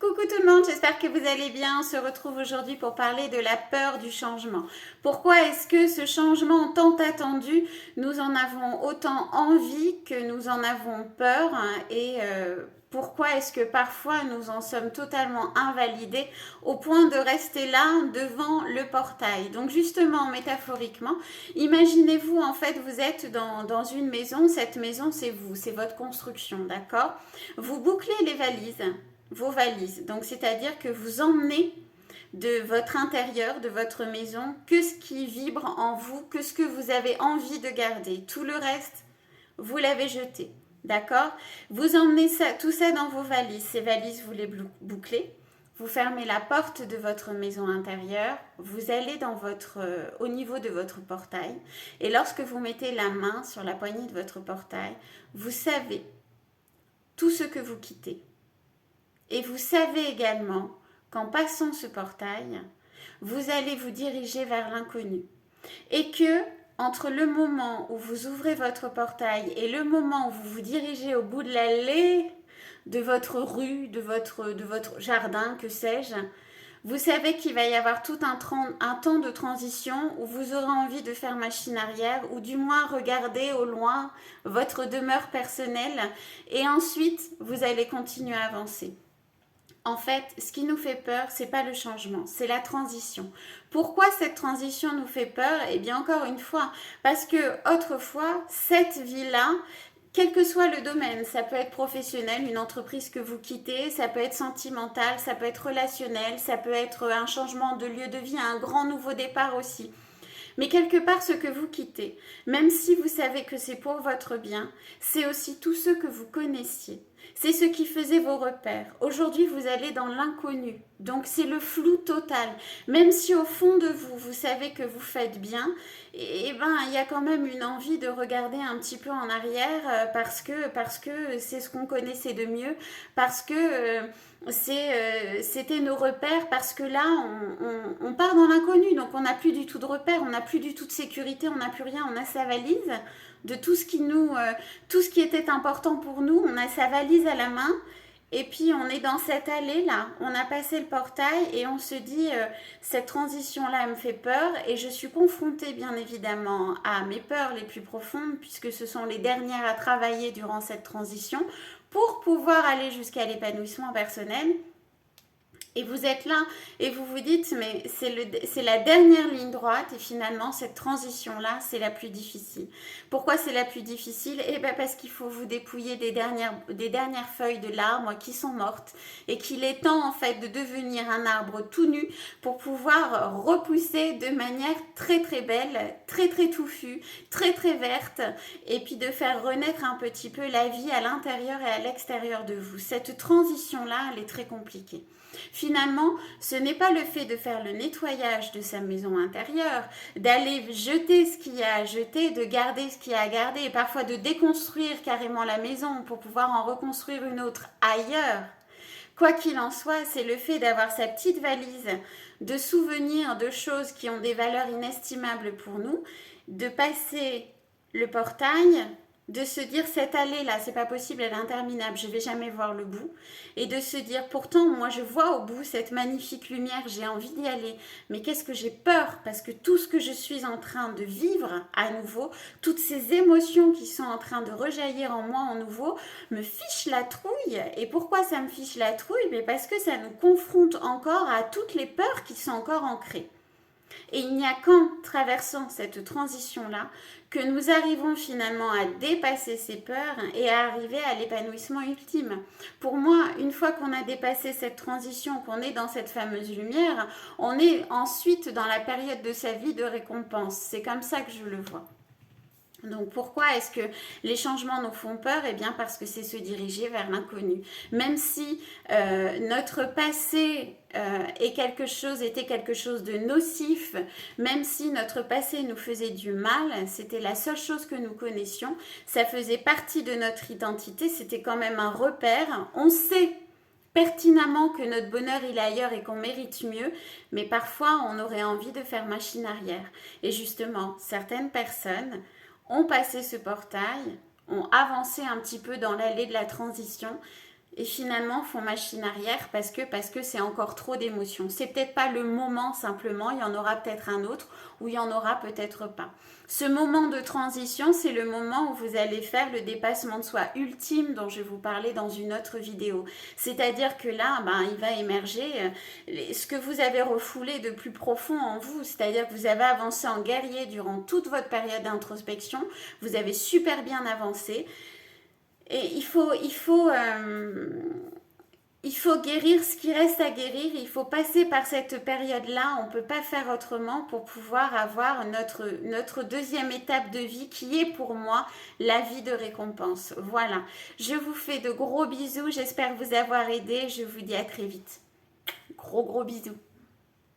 Coucou tout le monde, j'espère que vous allez bien. On se retrouve aujourd'hui pour parler de la peur du changement. Pourquoi est-ce que ce changement tant attendu, nous en avons autant envie que nous en avons peur pourquoi est-ce que parfois nous en sommes totalement invalidés au point de rester là devant le portail. Donc justement, métaphoriquement, imaginez-vous en fait, vous êtes dans une maison, cette maison c'est vous, c'est votre construction, d'accord? Vous bouclez les valises, vos valises. Donc, c'est-à-dire que vous emmenez de votre intérieur, de votre maison, que ce qui vibre en vous, que ce que vous avez envie de garder. Tout le reste, vous l'avez jeté. D'accord? Vous emmenez ça, tout ça dans vos valises. Ces valises, vous les bouclez. Vous fermez la porte de votre maison intérieure. Vous allez au niveau de votre portail. Et lorsque vous mettez la main sur la poignée de votre portail, vous savez tout ce que vous quittez. Et vous savez également qu'en passant ce portail, vous allez vous diriger vers l'inconnu. Et que entre le moment où vous ouvrez votre portail et le moment où vous vous dirigez au bout de l'allée de votre rue, de votre jardin, que sais-je, vous savez qu'il va y avoir tout un temps de transition où vous aurez envie de faire machine arrière ou du moins regarder au loin votre demeure personnelle et ensuite vous allez continuer à avancer. En fait, ce qui nous fait peur, c'est pas le changement, c'est la transition. Pourquoi cette transition nous fait peur? Eh bien, encore une fois, parce que autrefois, cette vie-là, quel que soit le domaine, ça peut être professionnel, une entreprise que vous quittez, ça peut être sentimental, ça peut être relationnel, ça peut être un changement de lieu de vie, un grand nouveau départ aussi. Mais quelque part, ce que vous quittez, même si vous savez que c'est pour votre bien, c'est aussi tout ce que vous connaissiez. C'est ce qui faisait vos repères. Aujourd'hui, vous allez dans l'inconnu. Donc, c'est le flou total. Même si au fond de vous, vous savez que vous faites bien, il y a quand même une envie de regarder un petit peu en arrière parce que c'est ce qu'on connaissait de mieux, parce que c'était nos repères, parce que là, on part dans l'inconnu. Donc, on n'a plus du tout de repères, on n'a plus du tout de sécurité, on n'a plus rien, on a sa valise de tout ce qui était important pour nous, on a sa valise à la main et puis on est dans cette allée là, on a passé le portail et on se dit cette transition là me fait peur et je suis confrontée bien évidemment à mes peurs les plus profondes puisque ce sont les dernières à travailler durant cette transition pour pouvoir aller jusqu'à l'épanouissement personnel. Et vous êtes là et vous vous dites, mais c'est la dernière ligne droite et finalement cette transition-là, c'est la plus difficile. Pourquoi c'est la plus difficile? Eh bien parce qu'il faut vous dépouiller des dernières feuilles de l'arbre qui sont mortes et qu'il est temps en fait de devenir un arbre tout nu pour pouvoir repousser de manière très très belle, très très touffue, très très verte et puis de faire renaître un petit peu la vie à l'intérieur et à l'extérieur de vous. Cette transition-là, elle est très compliquée. Finalement, ce n'est pas le fait de faire le nettoyage de sa maison intérieure, d'aller jeter ce qu'il y a à jeter, de garder ce qu'il y a à garder, et parfois de déconstruire carrément la maison pour pouvoir en reconstruire une autre ailleurs. Quoi qu'il en soit, c'est le fait d'avoir sa petite valise de souvenirs, de choses qui ont des valeurs inestimables pour nous, de passer le portail, de se dire cette allée là c'est pas possible, elle est interminable, je vais jamais voir le bout, et de se dire pourtant moi je vois au bout cette magnifique lumière, j'ai envie d'y aller, mais qu'est-ce que j'ai peur parce que tout ce que je suis en train de vivre à nouveau, toutes ces émotions qui sont en train de rejaillir en moi en nouveau me fiche la trouille. Et pourquoi ça me fiche la trouille? Mais parce que ça nous confronte encore à toutes les peurs qui sont encore ancrées. Et il n'y a qu'en traversant cette transition-là que nous arrivons finalement à dépasser ces peurs et à arriver à l'épanouissement ultime. Pour moi, une fois qu'on a dépassé cette transition, qu'on est dans cette fameuse lumière, on est ensuite dans la période de sa vie de récompense. C'est comme ça que je le vois. Donc pourquoi est-ce que les changements nous font peur? Eh bien parce que c'est se diriger vers l'inconnu. Même si notre passé était quelque chose de nocif, même si notre passé nous faisait du mal, c'était la seule chose que nous connaissions, ça faisait partie de notre identité, c'était quand même un repère. On sait pertinemment que notre bonheur il est ailleurs et qu'on mérite mieux, mais parfois on aurait envie de faire machine arrière. Et justement, certaines personnes ont passé ce portail, ont avancé un petit peu dans l'allée de la transition et finalement font machine arrière parce que c'est encore trop d'émotions. C'est peut-être pas le moment simplement, il y en aura peut-être un autre ou il y en aura peut-être pas. Ce moment de transition, c'est le moment où vous allez faire le dépassement de soi ultime dont je vais vous parler dans une autre vidéo. C'est-à-dire que là, il va émerger ce que vous avez refoulé de plus profond en vous. C'est-à-dire que vous avez avancé en guerrier durant toute votre période d'introspection. Vous avez super bien avancé. Et il faut guérir ce qui reste à guérir. Il faut passer par cette période-là. On ne peut pas faire autrement pour pouvoir avoir notre deuxième étape de vie qui est pour moi la vie de récompense. Voilà. Je vous fais de gros bisous. J'espère vous avoir aidé. Je vous dis à très vite. Gros bisous.